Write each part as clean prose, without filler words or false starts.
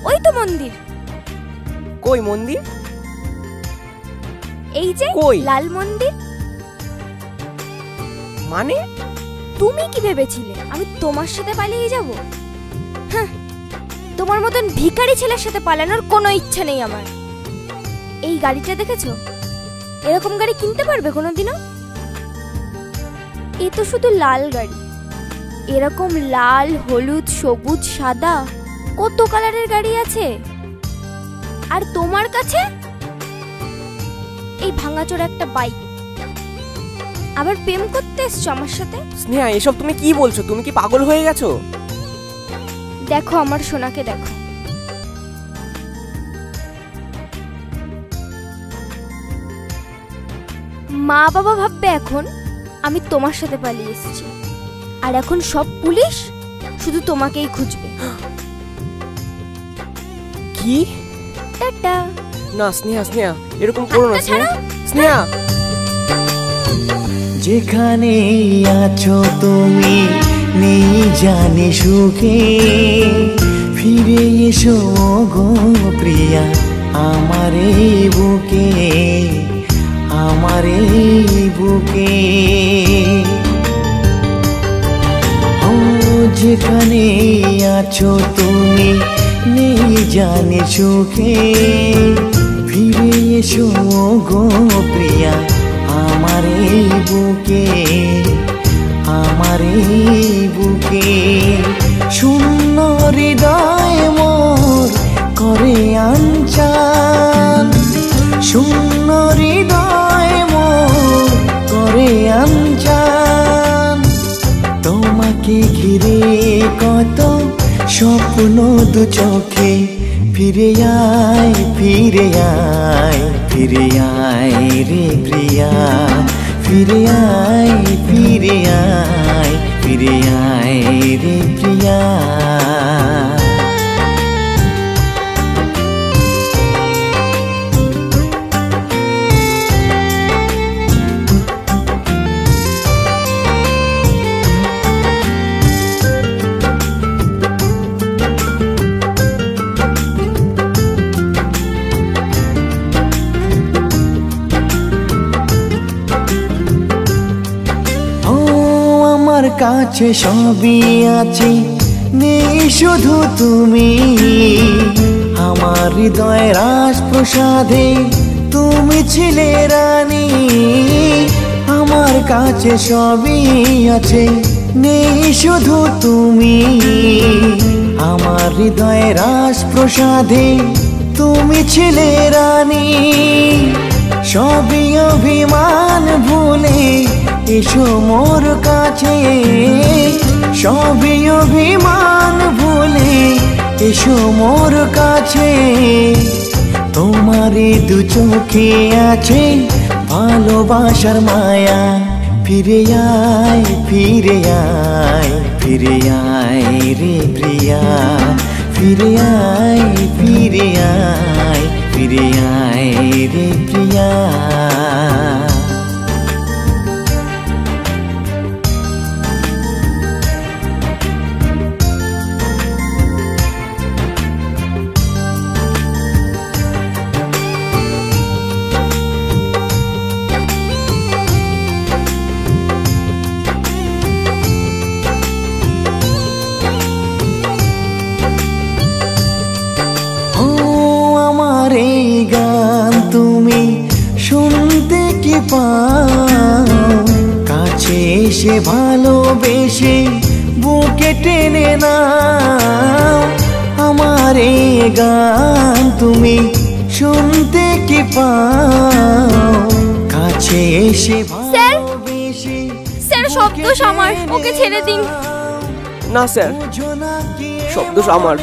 ওই তো মন্দির। কই মন্দির? এই যে কই? লাল মন্দির। মানে তুমি কি ভেবেছিলে আমি তোমার সাথে পালিয়ে যাব? তোমার মতন ভিখারি ছেলের সাথে পালানোর কোনো ইচ্ছা নেই আমার। এই গাড়িটা দেখেছো? এরকম গাড়ি কিনতে পারবে কোনোদিনও? এ তো শুধু লাল গাড়ি। এরকম লাল, হলুদ, সবুজ, সাদা কত কালারের গাড়ি আছে। আর তোমার কাছে এই ভাঙাচোরা একটা বাইক। আবার প্রেম করতে এসছো আমার সাথে? স্নেহা, এসব তুমি কি বলছো? তুমি কি পাগল হয়ে গেছো? দেখো আমার সোনাকে দেখো। মা বাবা ভাববে এখন আমি তোমার সাথে পালিয়ে এসেছি, আর এখন সব পুলিশ শুধু তোমাকেই খুঁজবে। কি? টাটা। না স্নেহা, স্নেহা এরকম করো না স্নেহা। স্নেহা, যেখানে আছো তুমি নেই জানি সুখে, ফিরে এসো গো প্রিয়া আমার এই বুকে, আমার এই বুকে। ও যেখানে আছো তুমি নেই জানি সুখে, ফিরে এসো গো প্রিয়া আমার এই বুকে, আমার এই বুকে। শূন্য হৃদয় মোর করে আনচান, শূন্য হৃদয় মোর করে আনচান। তোমাকে ঘিরে কত স্বপ্ন দু চোখে, ফিরে আয়, ফিরে আয়, ফিরে আয় রে প্রিয়া, ফিরে আয়, ফিরে আয়, ফিরে আয় রে প্রিয়া। কাছে সবই আছে নেই শুধু তুমি, আমার হৃদয় রাজপ্রসাদে তুমি ছিলে রানী। আমার কাছে সবই আছে নেই শুধু তুমি, আমার হৃদয় রাজপ্রসাদে তুমি ছিলে রানী। সবই অভিমান ভুলে এসো মোর কাছে, সবই অভিমান ভুলে এসো মোর কাছে। তোমারই দু চোখে আছে ভালোবাসার মায়া, ফিরে আয়, ফিরে আয়, ফিরে আয় রে প্রিয়া, ফিরে আয়, ফিরে আয়, ফিরে আয় রে প্রিয়া। তুমি শুনতে কি পাও, কাছে এসে ভালোবেসে বুকে টেনে নাও। আমার এই গান তুমি শুনতে কি পাও, কাছে এসে ভালোবেসে। স্যার শব্দ আমার, ওকে ছেড়ে দিন। না স্যার, শব্দ আমার।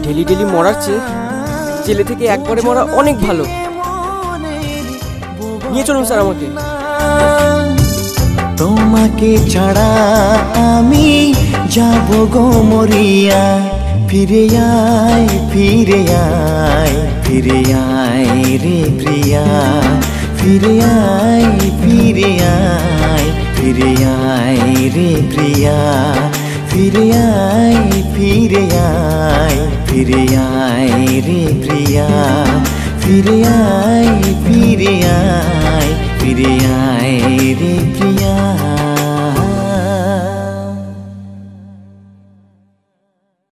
ডেলি ডেলি মরার চেয়ে জেলে থেকে একবারে মরা অনেক ভালো। নিয়ে চলুন স্যার আমাকে। তোমাকে ছাড়া আমি যাব গো মরিয়া, ফিরে আয়, ফিরে আয়, ফিরে আয় রে প্রিয়া, ফিরে আয়, ফিরে আয়, ফিরে আয় রে প্রিয়া, ফিরে আয় ফিরে আয় ফিরে আয় রে প্রিয়া ফিরে আয় ফিরে আয় ফিরে আয় রে প্রিয়া